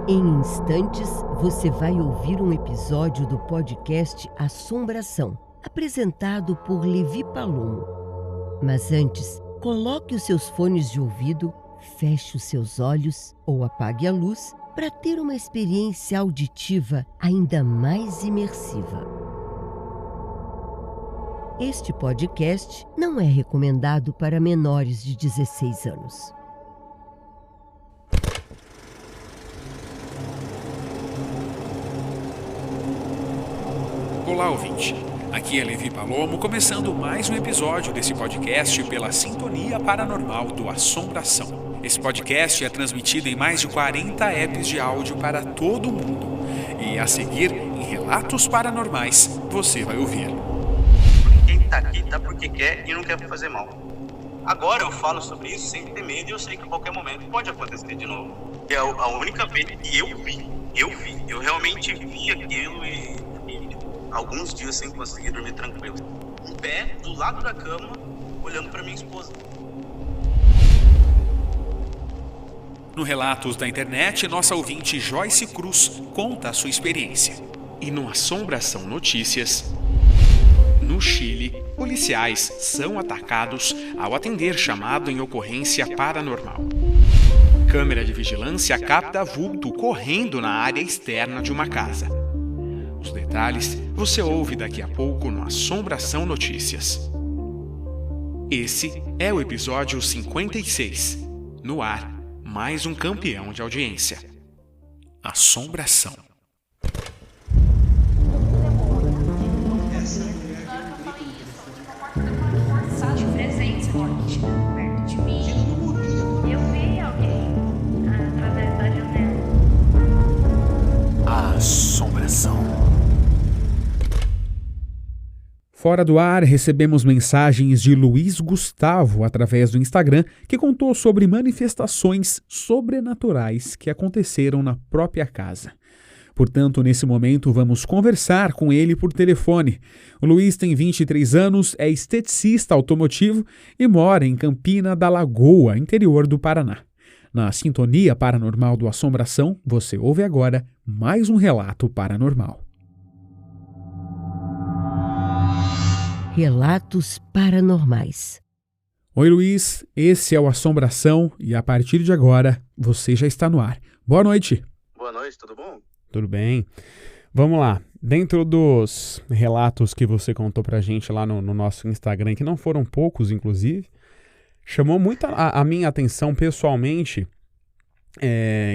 Em instantes, você vai ouvir um episódio do podcast Assombração, apresentado por Levi Palomo. Mas antes, coloque os seus fones de ouvido, feche os seus olhos ou apague a luz para ter uma experiência auditiva ainda mais imersiva. Este podcast não é recomendado para menores de 16 anos. Olá, ouvinte. Aqui é Levi Palomo, começando mais um episódio desse podcast pela Sintonia Paranormal do Assombração. Esse podcast é transmitido em mais de 40 apps de áudio para todo mundo. E a seguir, em Relatos Paranormais, você vai ouvir. Quem tá aqui tá porque quer e não quer fazer mal. Agora eu falo sobre isso sem ter medo e eu sei que a qualquer momento pode acontecer de novo. É a única vez que eu realmente vi aquilo e alguns dias sem conseguir dormir tranquilo. Em pé, do lado da cama, olhando pra minha esposa. No Relatos da Internet, nossa ouvinte Joyce Cruz conta a sua experiência. E no Assombração Notícias, no Chile, policiais são atacados ao atender chamado em ocorrência paranormal. Câmera de vigilância capta vulto correndo na área externa de uma casa. Os detalhes você ouve daqui a pouco no Assombração Notícias. Esse é o episódio 56. No ar, mais um campeão de audiência. Assombração. De presença perto de mim. Eu vi alguém através da janela. Assombração. Fora do ar, recebemos mensagens de Luiz Gustavo através do Instagram, que contou sobre manifestações sobrenaturais que aconteceram na própria casa. Portanto, nesse momento, vamos conversar com ele por telefone. O Luiz tem 23 anos, é esteticista automotivo e mora em Campina da Lagoa, interior do Paraná. Na Sintonia Paranormal do Assombração, você ouve agora mais um relato paranormal. Relatos Paranormais. Oi, Luiz, esse é o Assombração e a partir de agora você já está no ar. Boa noite. Boa noite, tudo bom? Tudo bem? Vamos lá. Dentro dos relatos que você contou pra gente lá no nosso Instagram, que não foram poucos, inclusive, chamou muito a minha atenção pessoalmente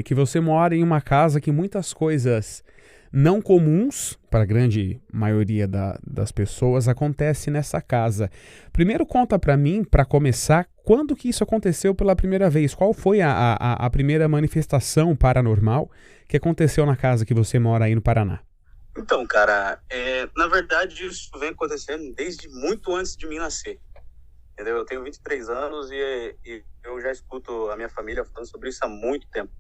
que você mora em uma casa que muitas coisas não comuns, para a grande maioria das pessoas, acontece nessa casa. Primeiro conta para mim, para começar, quando que isso aconteceu pela primeira vez? Qual foi a primeira manifestação paranormal que aconteceu na casa que você mora aí no Paraná? Então, cara, na verdade isso vem acontecendo desde muito antes de mim nascer. Entendeu? Eu tenho 23 anos e eu já escuto a minha família falando sobre isso há muito tempo.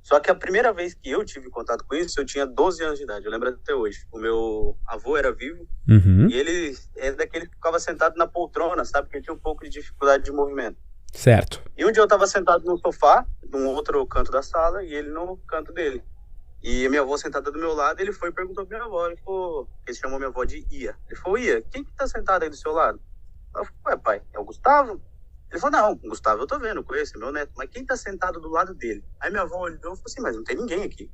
Só que a primeira vez que eu tive contato com isso, eu tinha 12 anos de idade, eu lembro até hoje. O meu avô era vivo e ele é daquele que ficava sentado na poltrona, sabe? Porque ele tinha um pouco de dificuldade de movimento. Certo. E um dia eu estava sentado no sofá, num outro canto da sala, e ele no canto dele. E a minha avó sentada do meu lado, ele foi e perguntou pra minha avó, ele chamou minha avó de Ia. Ele falou, Ia, quem que tá sentado aí do seu lado? Ela falou, ué, pai, é o Gustavo? Ele falou, não, o Gustavo eu tô vendo, eu conheço, é meu neto, mas quem tá sentado do lado dele? Aí minha avó olhou e falou assim, mas não tem ninguém aqui.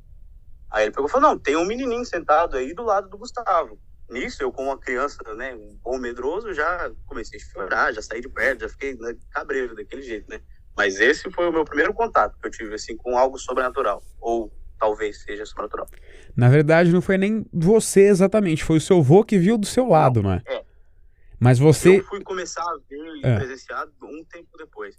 Aí ele pegou e falou, não, tem um menininho sentado aí do lado do Gustavo. Nisso, eu como uma criança, né, um bom medroso, já comecei a chorar, já saí de perto, já fiquei, né, cabreiro daquele jeito, né. Mas esse foi o meu primeiro contato que eu tive, assim, com algo sobrenatural, ou talvez seja sobrenatural. Na verdade, não foi nem você exatamente, foi o seu avô que viu do seu lado, não é? Mas você... Eu fui começar a ver e presenciar um tempo depois.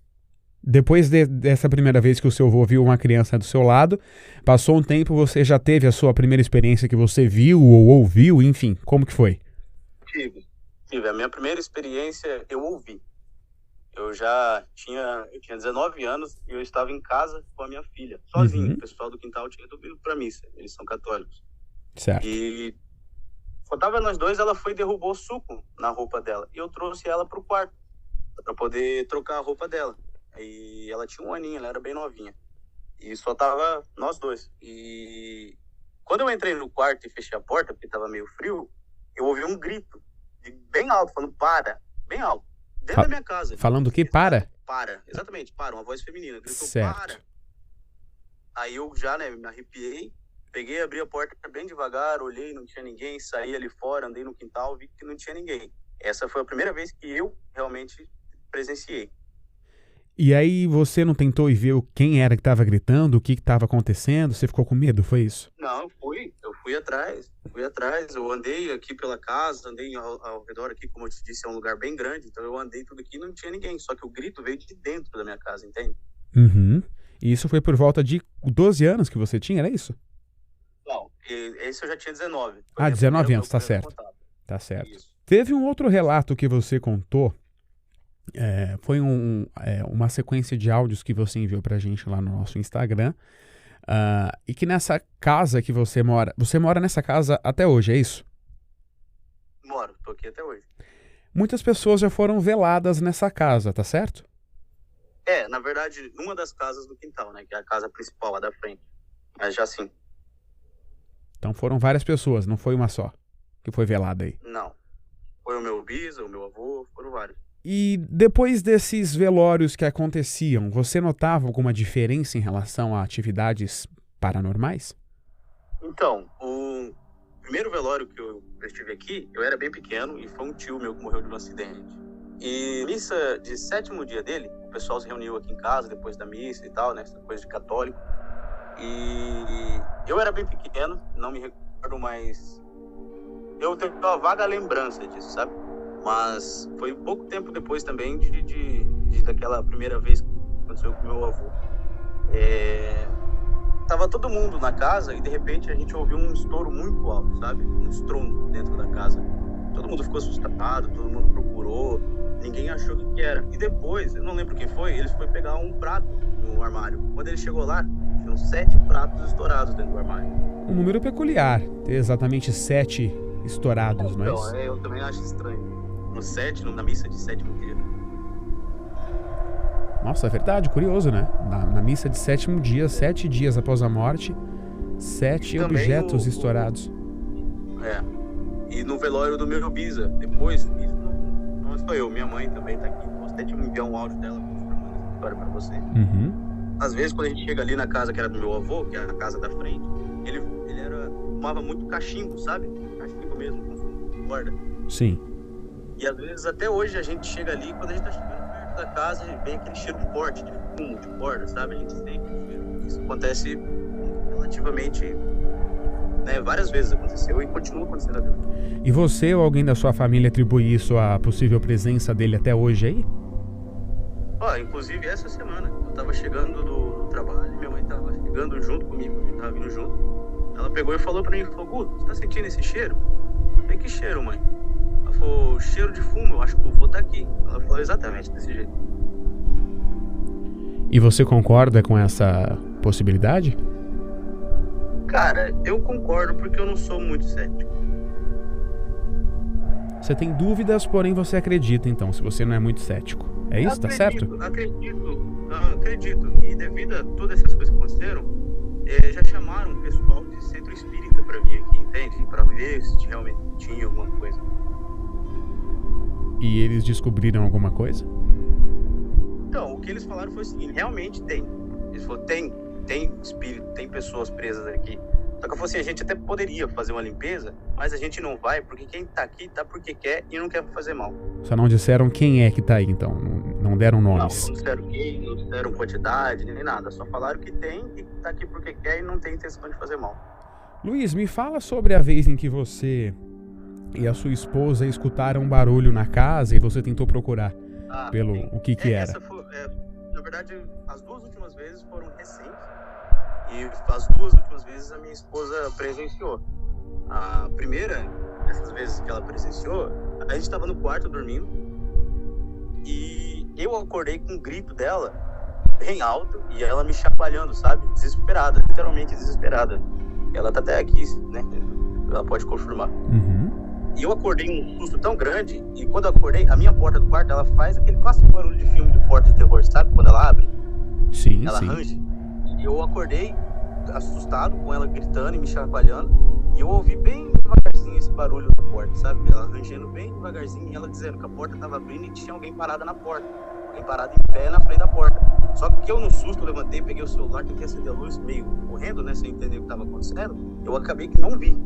Depois dessa primeira vez que o seu avô viu uma criança do seu lado, passou um tempo, você já teve a sua primeira experiência que você viu ou ouviu, enfim, como que foi? Tive. A minha primeira experiência eu ouvi. Eu tinha 19 anos e eu estava em casa com a minha filha, sozinho. O pessoal do quintal tinha ido pra missa, eles são católicos. Certo. E faltava nós dois, ela foi e derrubou suco na roupa dela. E eu trouxe ela pro quarto, pra poder trocar a roupa dela. E ela tinha um aninho, ela era bem novinha. E só tava nós dois. E quando eu entrei no quarto e fechei a porta, porque tava meio frio, eu ouvi um grito bem alto, falando para, bem alto, dentro da minha casa. Falando o quê? Para? Para, exatamente, para, uma voz feminina, gritou Certo. para. Aí eu já, né, me arrepiei, peguei, abri a porta bem devagar, olhei, não tinha ninguém, saí ali fora, andei no quintal, vi que não tinha ninguém. Essa foi a primeira vez que eu realmente presenciei. E aí você não tentou ir ver quem era que estava gritando, o que estava acontecendo? Você ficou com medo, foi isso? Não, eu fui atrás, eu andei aqui pela casa, andei ao redor aqui, como eu te disse, é um lugar bem grande, então eu andei tudo aqui e não tinha ninguém, só que o grito veio de dentro da minha casa, entende? Uhum. E isso foi por volta de 12 anos que você tinha, era isso? Não, esse eu já tinha 19. Ah, 19 anos, tá primeiro certo. contato. Tá certo. Isso. Teve um outro relato que você contou, foi uma sequência de áudios que você enviou pra gente lá no nosso Instagram, e que nessa casa que você mora nessa casa até hoje, é isso? Moro, tô aqui até hoje. Muitas pessoas já foram veladas nessa casa, tá certo? Na verdade, numa das casas do quintal, né, que é a casa principal, a da frente, mas já sim. Então foram várias pessoas, não foi uma só que foi velada aí. Não, foi o meu bisa, o meu avô, foram vários. E depois desses velórios que aconteciam, você notava alguma diferença em relação a atividades paranormais? Então, o primeiro velório que eu estive aqui, eu era bem pequeno e foi um tio meu que morreu de um acidente. E missa de 7º dia dele, o pessoal se reuniu aqui em casa depois da missa e tal, né, essa coisa de católico. E eu era bem pequeno, não me recordo, mas eu tenho uma vaga lembrança disso, sabe? Mas foi pouco tempo depois também daquela primeira vez que aconteceu com meu avô. Tava todo mundo na casa e de repente a gente ouviu um estouro muito alto, sabe? Um estrondo dentro da casa. Todo mundo ficou assustado, todo mundo procurou, ninguém achou o que era. E depois, eu não lembro quem foi, ele foi pegar um prato no armário. Quando ele chegou lá, tinham 7 pratos estourados dentro do armário. Um número peculiar, ter exatamente 7 estourados, não é isso? Então, eu também acho estranho. Na missa de 7º dia. Nossa, é verdade, curioso, né? Na missa de 7º dia, 7 dias após a morte, 7 objetos estourados. E no velório do meu bisa, depois, isso não sou eu, minha mãe também tá aqui. Posso até te enviar um áudio dela confirmando essa história pra você. Uhum. Às vezes, quando a gente chega ali na casa que era do meu avô, que é a casa da frente, ele fumava muito cachimbo, sabe? Cachimbo mesmo, com corda. Sim. E às vezes, até hoje, a gente chega ali, quando a gente tá chegando perto da casa, vem aquele cheiro forte de fumo, de corda, sabe? A gente sente o cheiro. Isso acontece relativamente, né, várias vezes aconteceu e continua acontecendo até hoje. E você ou alguém da sua família atribui isso à possível presença dele até hoje aí? Inclusive essa semana, eu tava chegando do trabalho, minha mãe tava chegando junto comigo, a gente tava vindo junto. Ela pegou e falou pra mim, Gu, você tá sentindo esse cheiro? Eu falei, que cheiro, mãe? Ela falou, cheiro de fumo, eu acho que o vô tá aqui. Ela falou exatamente desse jeito. E você concorda com essa possibilidade? Cara, eu concordo porque eu não sou muito cético. Você tem dúvidas, porém você acredita, então, se você não é muito cético. É isso? Tá certo? Acredito. E devido a todas essas coisas que aconteceram, já chamaram o pessoal de centro espírita pra vir aqui, entende? Pra ver se realmente tinha alguma coisa. E eles descobriram alguma coisa? Então, o que eles falaram foi o seguinte, realmente tem. Eles falaram, tem espírito, tem pessoas presas aqui. Só que eu falei assim, a gente até poderia fazer uma limpeza, mas a gente não vai, porque quem tá aqui tá porque quer e não quer fazer mal. Só não disseram quem é que tá aí, então? Não deram nomes? Não disseram quem, não disseram quantidade, nem nada. Só falaram que tem e tá aqui porque quer e não tem intenção de fazer mal. Luiz, me fala sobre a vez em que você e a sua esposa escutaram um barulho na casa e você tentou procurar o que era. Na verdade, as 2 últimas vezes foram recentes. E as 2 últimas vezes a minha esposa presenciou. A primeira, essas vezes que ela presenciou, a gente estava no quarto dormindo e eu acordei com um grito dela bem alto e ela me chacoalhando, sabe? Desesperada, literalmente desesperada. Ela tá até aqui, né? Ela pode confirmar. Uhum. E eu acordei um susto tão grande e quando eu acordei, a minha porta do quarto, ela faz aquele clássico barulho de filme de porta de terror, sabe? Quando ela abre, sim, ela sim. range. eu acordei assustado com ela gritando e me chacoalhando, e eu ouvi bem devagarzinho esse barulho da porta, sabe? Ela rangendo bem devagarzinho e ela dizendo que a porta estava abrindo e tinha alguém parado na porta, alguém parado em pé na frente da porta. Só que eu, no susto, levantei, peguei o celular, tentei acender a luz, meio correndo, né, sem entender o que estava acontecendo. Eu acabei que não vi,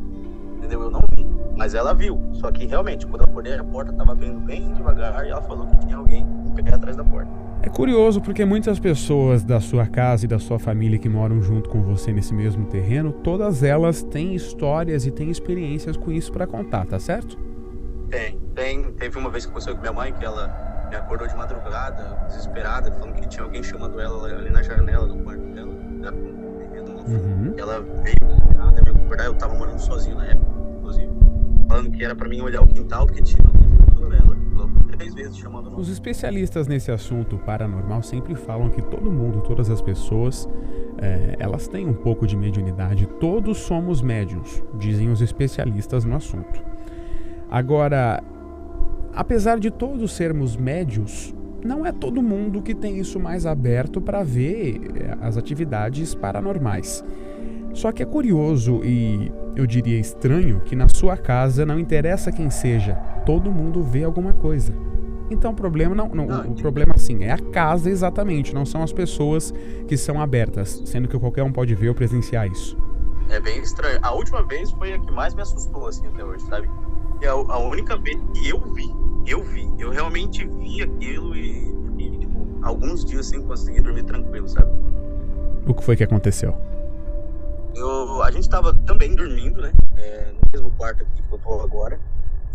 entendeu? Eu não vi, mas ela viu. Só que realmente, quando eu acordei, a porta estava abrindo bem devagar e ela falou que tinha alguém em pé atrás da porta. É curioso porque muitas pessoas da sua casa e da sua família que moram junto com você nesse mesmo terreno, todas elas têm histórias e têm experiências com isso para contar, tá certo? Tem. Teve uma vez que aconteceu com minha mãe, que ela me acordou de madrugada, desesperada, falando que tinha alguém chamando ela ali na janela do quarto dela. Ela veio me acordar, eu tava morando sozinho na época, inclusive, falando que era pra mim olhar o quintal, porque tinha alguém chamando ela. 3 vezes chamando ela. Os especialistas nesse assunto paranormal sempre falam que todo mundo, todas as pessoas, elas têm um pouco de mediunidade. Todos somos médiuns, dizem os especialistas no assunto. Agora, apesar de todos sermos médiuns, não é todo mundo que tem isso mais aberto para ver as atividades paranormais. Só que é curioso e, eu diria, estranho que na sua casa, não interessa quem seja, todo mundo vê alguma coisa. Então o problema o problema assim é a casa exatamente, não são as pessoas que são abertas, sendo que qualquer um pode ver ou presenciar isso. É bem estranho. A última vez foi a que mais me assustou assim até hoje, sabe? É a única vez que eu realmente vi aquilo e tipo, alguns dias sem conseguir dormir tranquilo, sabe? O que foi que aconteceu? A gente tava também dormindo, né? No mesmo quarto aqui que eu tô agora.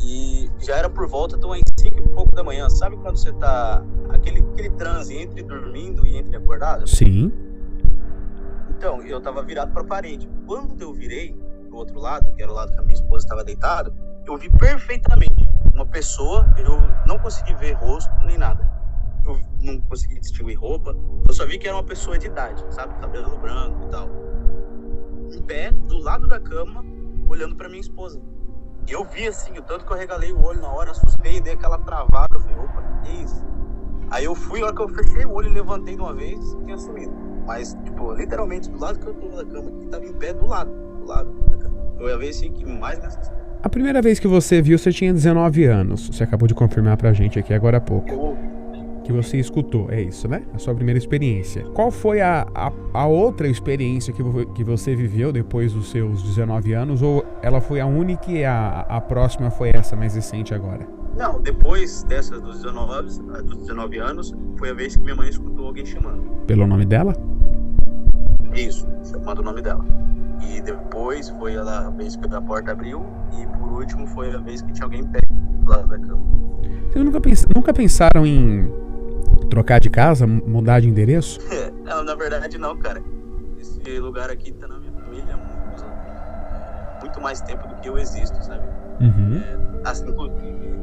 E já era por volta de umas 5 e pouco da manhã. Sabe quando você tá... Aquele transe entre dormindo e entre acordado? Sim. Então, eu tava virado pra parede. Quando eu virei pro outro lado, que era o lado que a minha esposa estava deitada, eu vi perfeitamente uma pessoa. Eu não consegui ver rosto nem nada. Eu não consegui distinguir roupa. Eu só vi que era uma pessoa de idade, sabe? Cabelo branco e tal. Em pé, do lado da cama, olhando pra minha esposa. E eu vi assim, o tanto que eu regalei o olho na hora, assustei, dei aquela travada, eu falei, opa, que isso? Aí eu fui, a hora que eu fechei o olho e levantei de uma vez, tinha sumido. Mas, tipo, literalmente, do lado que eu tô da cama aqui, tava em pé do lado da cama. Foi a vez assim, que mais me assustou. A primeira vez que você viu, você tinha 19 anos. Você acabou de confirmar pra gente aqui agora há pouco. Que você escutou, é isso, né? A sua primeira experiência. Qual foi a outra experiência que você viveu depois dos seus 19 anos? Ou ela foi a única e a próxima foi essa mais recente agora? Não, depois dessa dos 19 anos, foi a vez que minha mãe escutou alguém chamando. Pelo nome dela? Isso, chamando o nome dela. E depois foi a vez que a porta abriu. E por último foi a vez que tinha alguém em pé do lado da cama. Vocês nunca pensaram em trocar de casa, mudar de endereço? Não, na verdade não, cara. Esse lugar aqui tá na minha família há muito mais tempo do que eu existo, sabe? Uhum. Assim,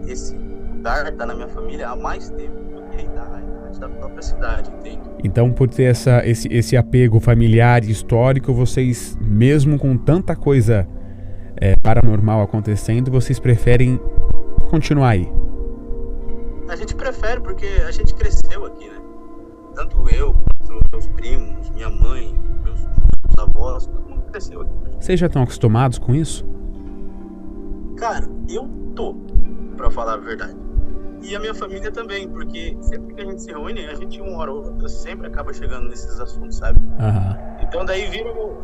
esse lugar tá na minha família há mais tempo do que a idade da própria cidade, entende? Então, por ter esse apego familiar e histórico, vocês, mesmo com tanta coisa paranormal acontecendo, vocês preferem continuar aí? A gente prefere porque a gente cresceu aqui, né? Tanto eu, quanto meus primos, minha mãe, meus avós, todo mundo cresceu aqui. Vocês já estão acostumados com isso? Cara, eu tô, pra falar a verdade. E a minha família também, porque sempre que a gente se reúne, a gente uma hora ou outra sempre acaba chegando nesses assuntos, sabe? Aham. Então daí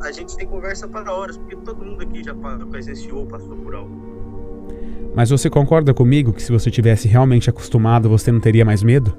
a gente tem conversa para horas, porque todo mundo aqui já presenciou, passou por algo. Mas você concorda comigo que se você tivesse realmente acostumado, você não teria mais medo?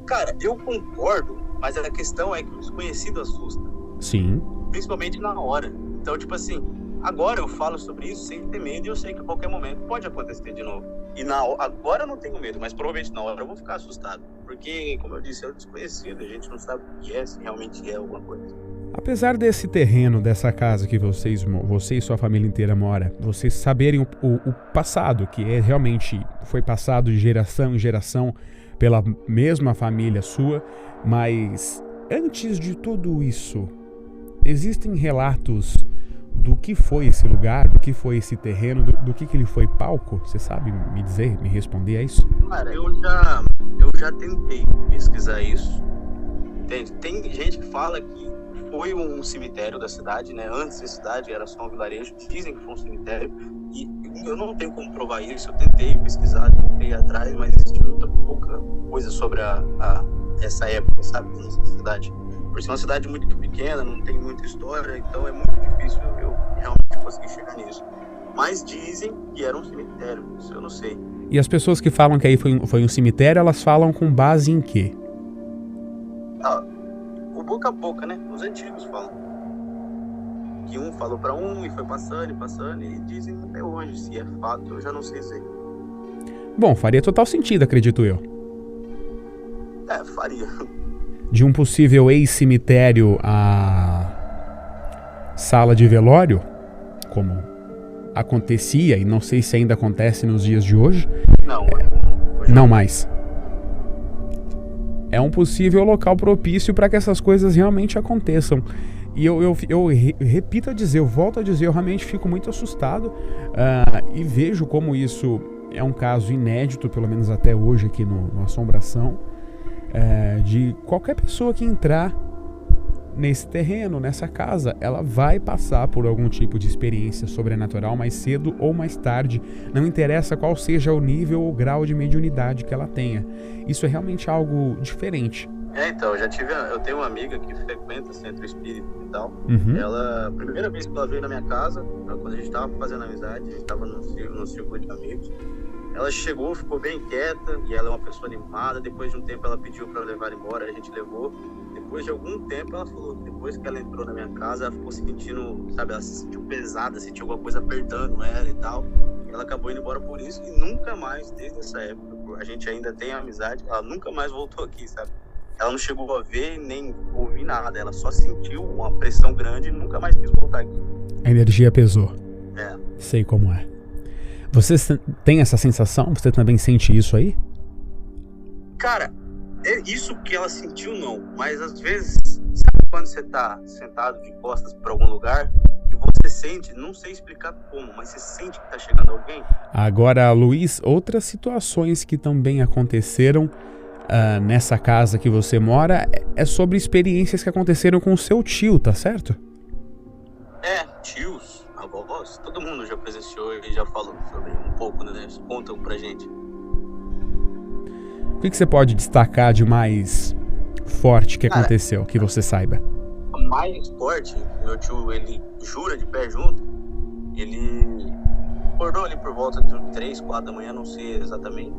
Cara, eu concordo, mas a questão é que o desconhecido assusta. Sim. Principalmente na hora. Então, tipo assim, agora eu falo sobre isso sem ter medo e eu sei que a qualquer momento pode acontecer de novo. E agora eu não tenho medo, mas provavelmente na hora eu vou ficar assustado. Porque, como eu disse, é o desconhecido, a gente não sabe o que é, se realmente é alguma coisa. Apesar desse terreno, dessa casa que você e sua família inteira mora, vocês saberem o passado, que realmente foi passado de geração em geração pela mesma família sua, mas antes de tudo isso, existem relatos do que foi esse lugar, do que foi esse terreno, do que ele foi palco? Você sabe me dizer, me responder a isso? Cara, eu já tentei pesquisar isso. entende? Tem gente que fala que foi um cemitério da cidade, né? Antes da cidade era só um vilarejo, dizem que foi um cemitério, e eu não tenho como provar isso. Eu tentei pesquisar, tentei ir atrás, mas existe muita pouca coisa sobre essa época, sabe, da nossa cidade. Por ser uma cidade muito pequena, não tem muita história, então é muito difícil eu realmente conseguir chegar nisso. Mas dizem que era um cemitério, isso eu não sei. E as pessoas que falam que aí foi um cemitério, elas falam com base em quê? O boca a boca, né? Os antigos falam. Que um falou pra um e foi passando, e dizem até hoje. Se é fato, eu já não sei dizer. Bom, faria total sentido, acredito eu. Faria. De um possível ex-cemitério a sala de velório, como acontecia, e não sei se ainda acontece nos dias de hoje. Não mais. É um possível local propício para que essas coisas realmente aconteçam. E eu repito a dizer, eu volto a dizer, eu realmente fico muito assustado e vejo como isso é um caso inédito, pelo menos até hoje aqui no Assombração, de qualquer pessoa que entrar nesse terreno, nessa casa, ela vai passar por algum tipo de experiência sobrenatural mais cedo ou mais tarde, não interessa qual seja o nível ou grau de mediunidade que ela tenha. Isso é realmente algo diferente. Então, eu tenho uma amiga que frequenta centro espírita e tal. Ela, a primeira vez que ela veio na minha casa, quando a gente tava fazendo amizade, a gente tava no círculo de amigos, ela chegou, ficou bem quieta, e ela é uma pessoa animada. Depois de um tempo ela pediu para levar embora, a gente levou. Depois de algum tempo ela falou, depois que ela entrou na minha casa, ela ficou sentindo, sabe, ela se sentiu pesada, sentiu alguma coisa apertando ela e tal. Ela acabou indo embora por isso, e nunca mais, desde essa época, a gente ainda tem amizade, ela nunca mais voltou aqui, sabe? Ela não chegou a ver nem ouvir nada, ela só sentiu uma pressão grande e nunca mais quis voltar aqui. A energia pesou. Sei como é. Você tem essa sensação? Você também sente isso aí? Cara, é isso que ela sentiu, não. Mas às vezes, sabe quando você tá sentado de costas pra algum lugar e você sente, não sei explicar como, mas você sente que tá chegando alguém? Agora, Luiz, outras situações que também aconteceram nessa casa que você mora é sobre experiências que aconteceram com o seu tio, tá certo? Tios, avós, todo mundo já presenciou e já falou sobre um pouco, né? Contam pra gente. O que você pode destacar de mais forte que aconteceu, que você saiba? O mais forte, meu tio, ele jura de pé junto, ele acordou ali por volta de 3, 4 da manhã, não sei exatamente.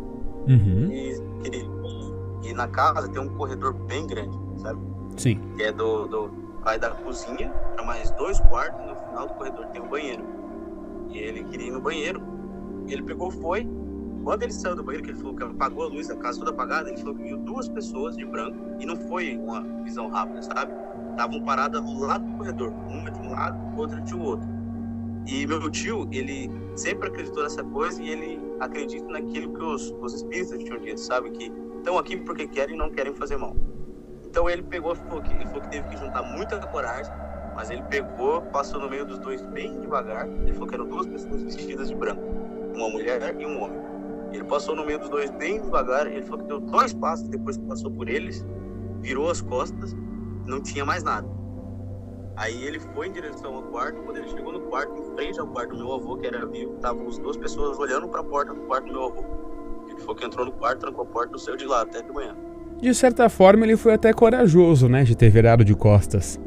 E na casa tem um corredor bem grande, sabe? Sim. Que é vai da cozinha para mais 2 quartos, no final do corredor tem um banheiro. E ele queria ir no banheiro, ele foi. Quando ele saiu do banheiro, que ele falou que apagou a luz, a casa toda apagada, ele falou que viu 2 pessoas de branco, e não foi uma visão rápida, sabe? Estavam paradas do lado do corredor, uma de um lado, outra de outro. E meu tio, ele sempre acreditou nessa coisa, e ele acredita naquilo que os espíritos tinham dito, sabe? Que estão aqui porque querem e não querem fazer mal. Então ele falou que teve que juntar muita coragem, mas ele passou no meio dos 2 bem devagar. Ele falou que eram 2 pessoas vestidas de branco, uma mulher e um homem. Ele passou no meio dos 2 bem devagar, ele falou que deu 2 passos depois que passou por eles, virou as costas, não tinha mais nada. Aí ele foi em direção ao quarto, quando ele chegou no quarto, em frente ao quarto do meu avô, que era vivo, estavam as 2 pessoas olhando para a porta do quarto do meu avô. Ele falou que entrou no quarto, trancou a porta e saiu de lá até de manhã. De certa forma, ele foi até corajoso, né, de ter virado de costas.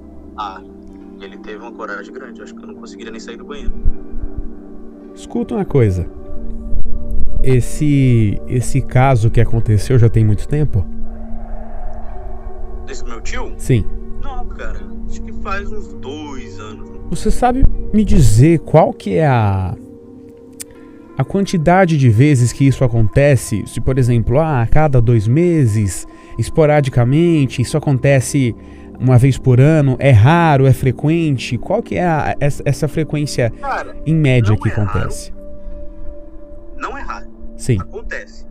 Ele teve uma coragem grande, acho que eu não conseguiria nem sair do banheiro. Escuta uma coisa. Esse caso que aconteceu já tem muito tempo? Desse meu tio? Sim. Não, cara, acho que faz uns 2 anos. Você sabe me dizer qual que é a quantidade de vezes que isso acontece? Se, por exemplo, a cada 2 meses, esporadicamente, isso acontece uma vez por ano, é raro, é frequente? Qual que é essa frequência, cara, em média que acontece? Raro. Não é raro. Sim. Acontece.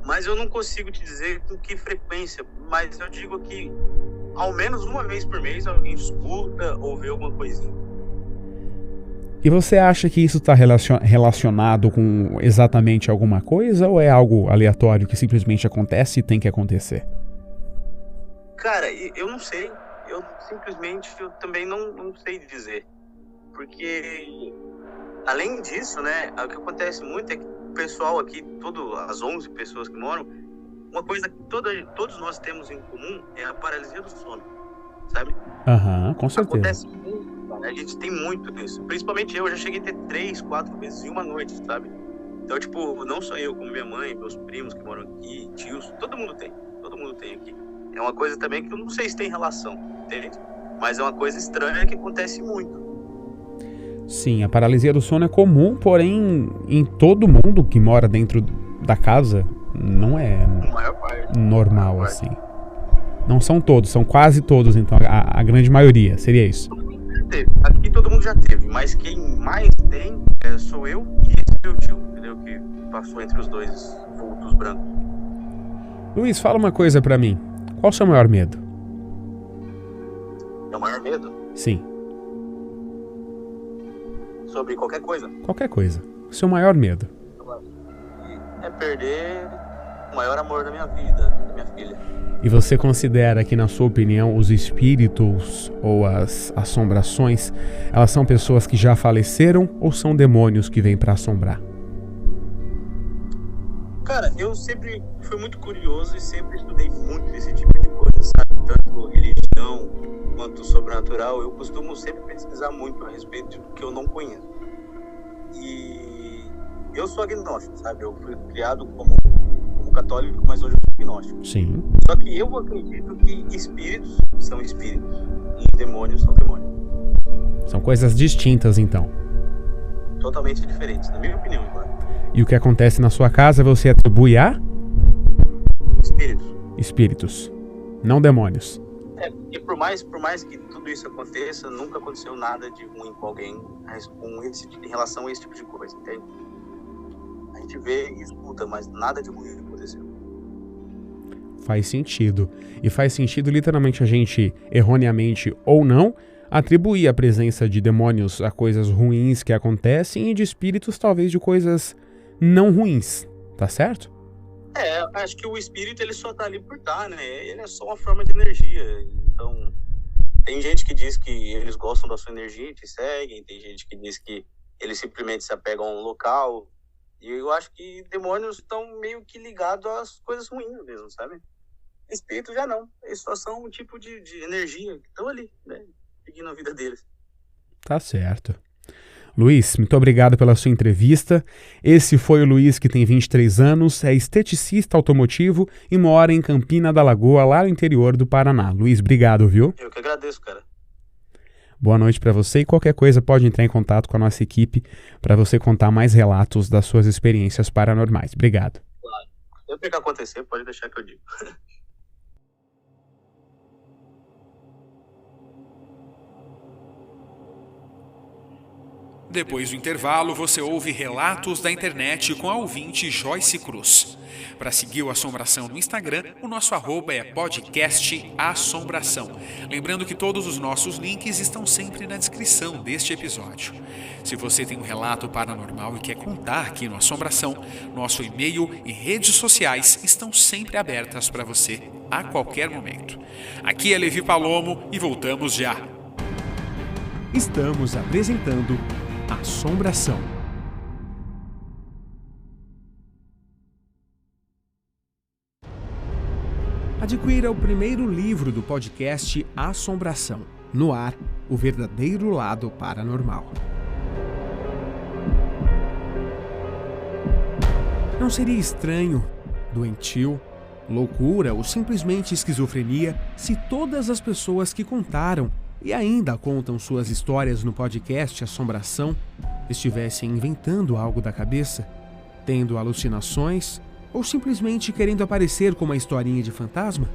Mas eu não consigo te dizer com que frequência, mas eu digo que ao menos uma vez por mês alguém escuta ou vê alguma coisinha. E você acha que isso está relacionado com exatamente alguma coisa ou é algo aleatório que simplesmente acontece e tem que acontecer? Cara, eu não sei. Eu também não sei dizer. Porque, além disso, né, o que acontece muito é que o pessoal aqui, as 11 pessoas que moram, uma coisa que todos nós temos em comum é a paralisia do sono, sabe? Com certeza. Acontece muito, cara. A gente tem muito disso. Principalmente eu já cheguei a ter 3, 4 vezes em uma noite, sabe? Então, tipo, não só eu, como minha mãe, meus primos que moram aqui, tios, todo mundo tem aqui. É uma coisa também que eu não sei se tem relação, entende? Mas é uma coisa estranha que acontece muito. Sim, a paralisia do sono é comum, porém, em todo mundo que mora dentro da casa, não é normal, assim. Não são todos, são quase todos, então, a grande maioria, seria isso. Aqui todo mundo já teve, mas quem mais tem sou eu e esse meu tio, entendeu? Que passou entre os dois vultos brancos. Luiz, fala uma coisa pra mim. Qual o seu maior medo? É o maior medo? Sim. Sobre qualquer coisa? Qualquer coisa. Seu maior medo? É perder o maior amor da minha vida, da minha filha. E você considera que, na sua opinião, os espíritos ou as assombrações, elas são pessoas que já faleceram ou são demônios que vêm pra assombrar? Cara, eu sempre fui muito curioso e sempre estudei muito esse tipo de coisa, sabe? Tanto religião quanto sobrenatural. Eu costumo sempre pesquisar muito a respeito do que eu não conheço. E eu sou agnóstico, sabe? Eu fui criado como católico, mas hoje eu sou agnóstico. Sim. Só que eu acredito que espíritos são espíritos e demônios são demônios. São coisas distintas, então. Totalmente diferentes, na minha opinião, agora. E o que acontece na sua casa você atribui a? Espíritos. Não demônios. E por mais que tudo isso aconteça, nunca aconteceu nada de ruim com alguém em relação a esse tipo de coisa, entende? A gente vê e escuta, mas nada de ruim aconteceu. Faz sentido. E faz sentido literalmente a gente, erroneamente ou não, atribuir a presença de demônios a coisas ruins que acontecem e de espíritos talvez de coisas não ruins, tá certo? Acho que o espírito ele só tá ali por estar, né? Ele é só uma forma de energia. Então, tem gente que diz que eles gostam da sua energia e te seguem, tem gente que diz que eles simplesmente se apegam a um local. E eu acho que demônios estão meio que ligados às coisas ruins mesmo, sabe? Espíritos já não. Eles só são um tipo de energia que estão ali, né? Seguindo a vida deles. Tá certo. Luiz, muito obrigado pela sua entrevista. Esse foi o Luiz, que tem 23 anos, é esteticista automotivo e mora em Campina da Lagoa, lá no interior do Paraná. Luiz, obrigado, viu? Eu que agradeço, cara. Boa noite para você e qualquer coisa pode entrar em contato com a nossa equipe para você contar mais relatos das suas experiências paranormais. Obrigado. Claro. Se o que acontecer, pode deixar que eu digo. Depois do intervalo, você ouve Relatos da Internet com a ouvinte Joyce Cruz. Para seguir o Assombração no Instagram, o nosso arroba é @podcastassombração. Lembrando que todos os nossos links estão sempre na descrição deste episódio. Se você tem um relato paranormal e quer contar aqui no Assombração, nosso e-mail e redes sociais estão sempre abertas para você a qualquer momento. Aqui é Levi Palomo e voltamos já. Estamos apresentando Assombração. Adquira o primeiro livro do podcast Assombração. No ar, o verdadeiro lado paranormal. Não seria estranho, doentio, loucura ou simplesmente esquizofrenia se todas as pessoas que contaram e ainda contam suas histórias no podcast Assombração estivessem inventando algo da cabeça, tendo alucinações ou simplesmente querendo aparecer com uma historinha de fantasma?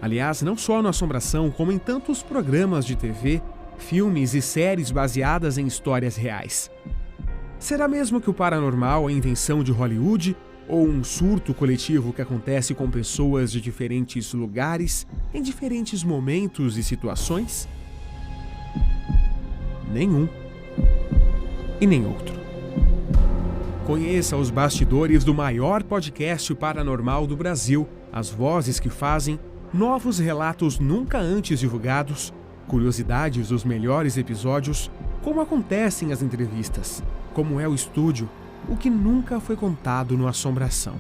Aliás, não só no Assombração, como em tantos programas de TV, filmes e séries baseadas em histórias reais. Será mesmo que o paranormal é invenção de Hollywood ou um surto coletivo que acontece com pessoas de diferentes lugares, em diferentes momentos e situações? Nenhum e nem outro. Conheça os bastidores do maior podcast paranormal do Brasil, as vozes que fazem novos relatos nunca antes divulgados, curiosidades dos melhores episódios, como acontecem as entrevistas, como é o estúdio, o que nunca foi contado no Assombração.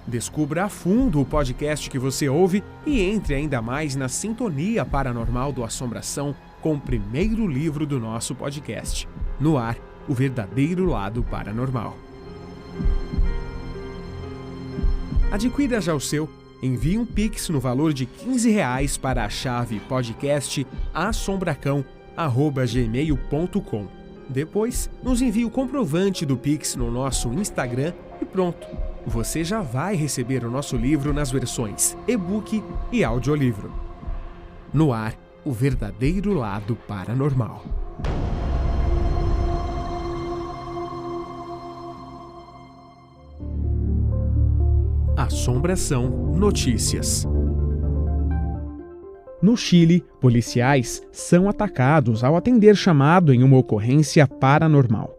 Descubra a fundo o podcast que você ouve e entre ainda mais na sintonia paranormal do Assombração com o primeiro livro do nosso podcast. No ar, o verdadeiro lado paranormal. Adquira já o seu, envie um Pix no valor de R$15 para a chave podcastasombracão@gmail.com. Depois, nos envie o comprovante do Pix no nosso Instagram e pronto. Você já vai receber o nosso livro nas versões e-book e audiolivro. No ar, o verdadeiro lado paranormal. Assombração Notícias. No Chile, policiais são atacados ao atender chamado em uma ocorrência paranormal.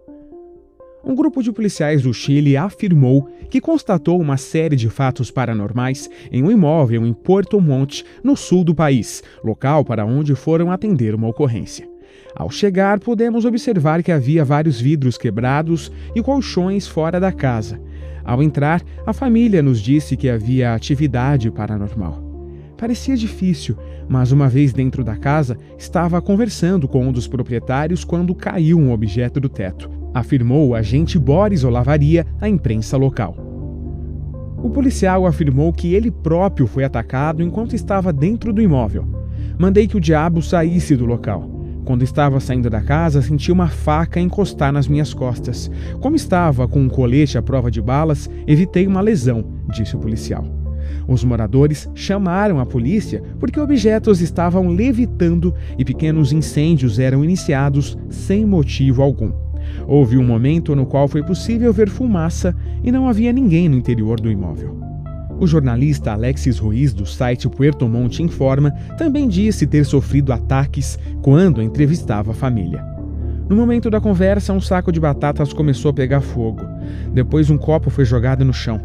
Um grupo de policiais do Chile afirmou que constatou uma série de fatos paranormais em um imóvel em Puerto Montt, no sul do país, local para onde foram atender uma ocorrência. Ao chegar, pudemos observar que havia vários vidros quebrados e colchões fora da casa. Ao entrar, a família nos disse que havia atividade paranormal. Parecia difícil, mas uma vez dentro da casa, estava conversando com um dos proprietários quando caiu um objeto do teto, afirmou o agente Boris Olavaria à imprensa local. O policial afirmou que ele próprio foi atacado enquanto estava dentro do imóvel. Mandei que o diabo saísse do local. Quando estava saindo da casa, senti uma faca encostar nas minhas costas. Como estava com um colete à prova de balas, evitei uma lesão, disse o policial. Os moradores chamaram a polícia porque objetos estavam levitando e pequenos incêndios eram iniciados sem motivo algum. Houve um momento no qual foi possível ver fumaça e não havia ninguém no interior do imóvel. O jornalista Alexis Ruiz, do site Puerto Montt Informa, também disse ter sofrido ataques quando entrevistava a família. No momento da conversa, um saco de batatas começou a pegar fogo. Depois, um copo foi jogado no chão.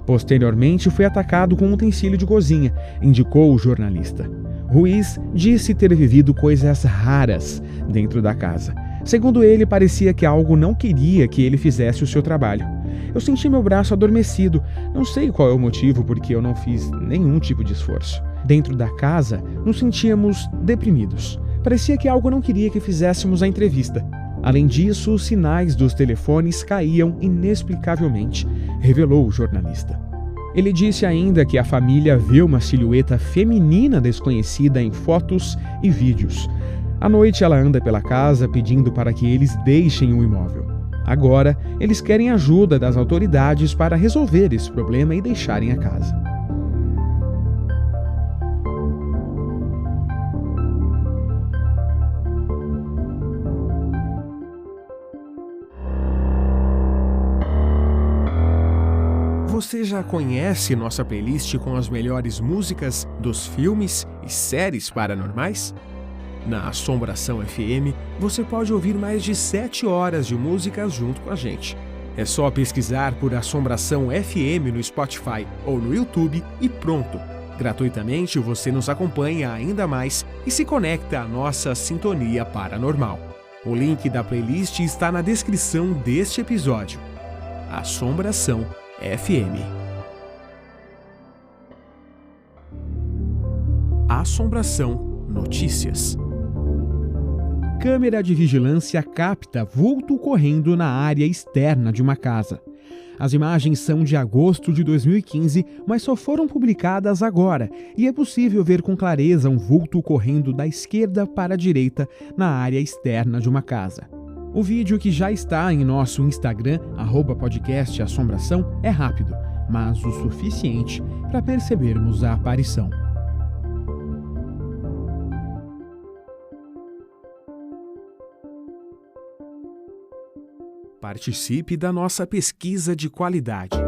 Posteriormente, foi atacado com um utensílio de cozinha, indicou o jornalista. Ruiz disse ter vivido coisas raras dentro da casa. Segundo ele, parecia que algo não queria que ele fizesse o seu trabalho. Eu senti meu braço adormecido. Não sei qual é o motivo porque eu não fiz nenhum tipo de esforço. Dentro da casa, nos sentíamos deprimidos. Parecia que algo não queria que fizéssemos a entrevista. Além disso, os sinais dos telefones caíam inexplicavelmente, revelou o jornalista. Ele disse ainda que a família vê uma silhueta feminina desconhecida em fotos e vídeos. À noite, ela anda pela casa pedindo para que eles deixem o imóvel. Agora, eles querem ajuda das autoridades para resolver esse problema e deixarem a casa. Você já conhece nossa playlist com as melhores músicas dos filmes e séries paranormais? Na Assombração FM, você pode ouvir mais de 7 horas de músicas junto com a gente. É só pesquisar por Assombração FM no Spotify ou no YouTube e pronto! Gratuitamente você nos acompanha ainda mais e se conecta à nossa sintonia paranormal. O link da playlist está na descrição deste episódio. Assombração FM. Assombração Notícias. Câmera de vigilância capta vulto correndo na área externa de uma casa. As imagens são de agosto de 2015, mas só foram publicadas agora, e é possível ver com clareza um vulto correndo da esquerda para a direita na área externa de uma casa. O vídeo, que já está em nosso Instagram, @podcastassombração, é rápido, mas o suficiente para percebermos a aparição. Participe da nossa pesquisa de qualidade.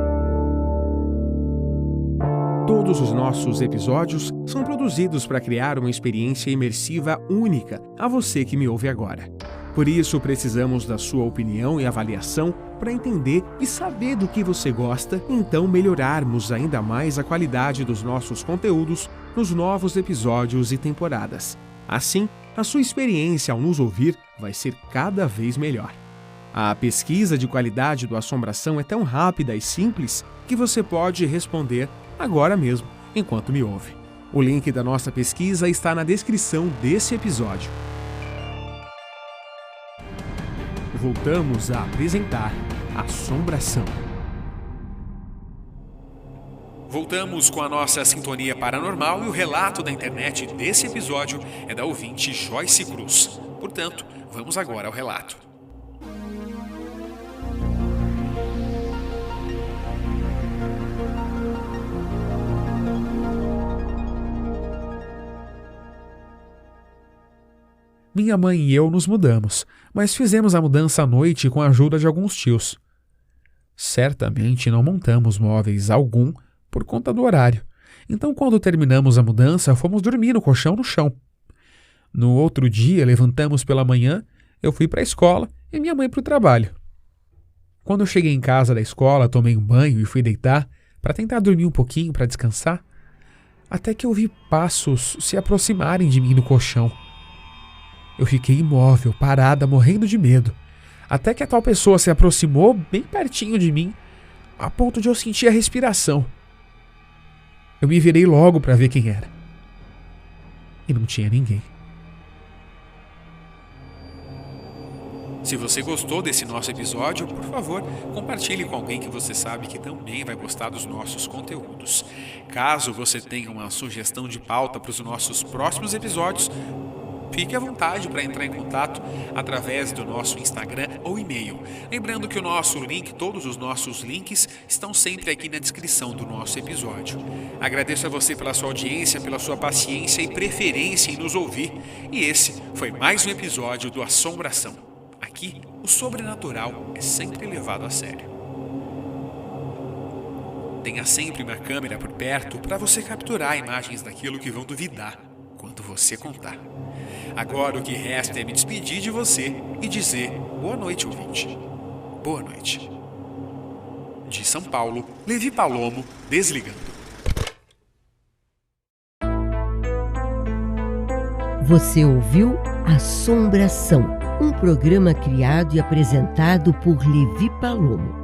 Todos os nossos episódios são produzidos para criar uma experiência imersiva única a você que me ouve agora. Por isso, precisamos da sua opinião e avaliação para entender e saber do que você gosta e então melhorarmos ainda mais a qualidade dos nossos conteúdos nos novos episódios e temporadas. Assim, a sua experiência ao nos ouvir vai ser cada vez melhor. A pesquisa de qualidade do Assombração é tão rápida e simples que você pode responder agora mesmo, enquanto me ouve. O link da nossa pesquisa está na descrição desse episódio. Voltamos a apresentar Assombração. Voltamos com a nossa sintonia paranormal e o relato da internet desse episódio é da ouvinte Joyce Cruz. Portanto, vamos agora ao relato. Minha mãe e eu nos mudamos, mas fizemos a mudança à noite com a ajuda de alguns tios. Certamente não montamos móveis algum por conta do horário, então quando terminamos a mudança fomos dormir no colchão no chão. No outro dia levantamos pela manhã, eu fui para a escola e minha mãe para o trabalho. Quando eu cheguei em casa da escola, tomei um banho e fui deitar para tentar dormir um pouquinho para descansar, até que eu vi passos se aproximarem de mim no colchão. Eu fiquei imóvel, parada, morrendo de medo, até que a tal pessoa se aproximou bem pertinho de mim, a ponto de eu sentir a respiração. Eu me virei logo para ver quem era. E não tinha ninguém. Se você gostou desse nosso episódio, por favor, compartilhe com alguém que você sabe que também vai gostar dos nossos conteúdos. Caso você tenha uma sugestão de pauta para os nossos próximos episódios, fique à vontade para entrar em contato através do nosso Instagram ou e-mail. Lembrando que o nosso link, todos os nossos links, estão sempre aqui na descrição do nosso episódio. Agradeço a você pela sua audiência, pela sua paciência e preferência em nos ouvir. E esse foi mais um episódio do Assombração. Aqui, o sobrenatural é sempre levado a sério. Tenha sempre uma câmera por perto para você capturar imagens daquilo que vão duvidar quando você contar. Agora o que resta é me despedir de você e dizer boa noite, ouvinte. Boa noite. De São Paulo, Levi Palomo, desligando. Você ouviu Assombração, um programa criado e apresentado por Levi Palomo.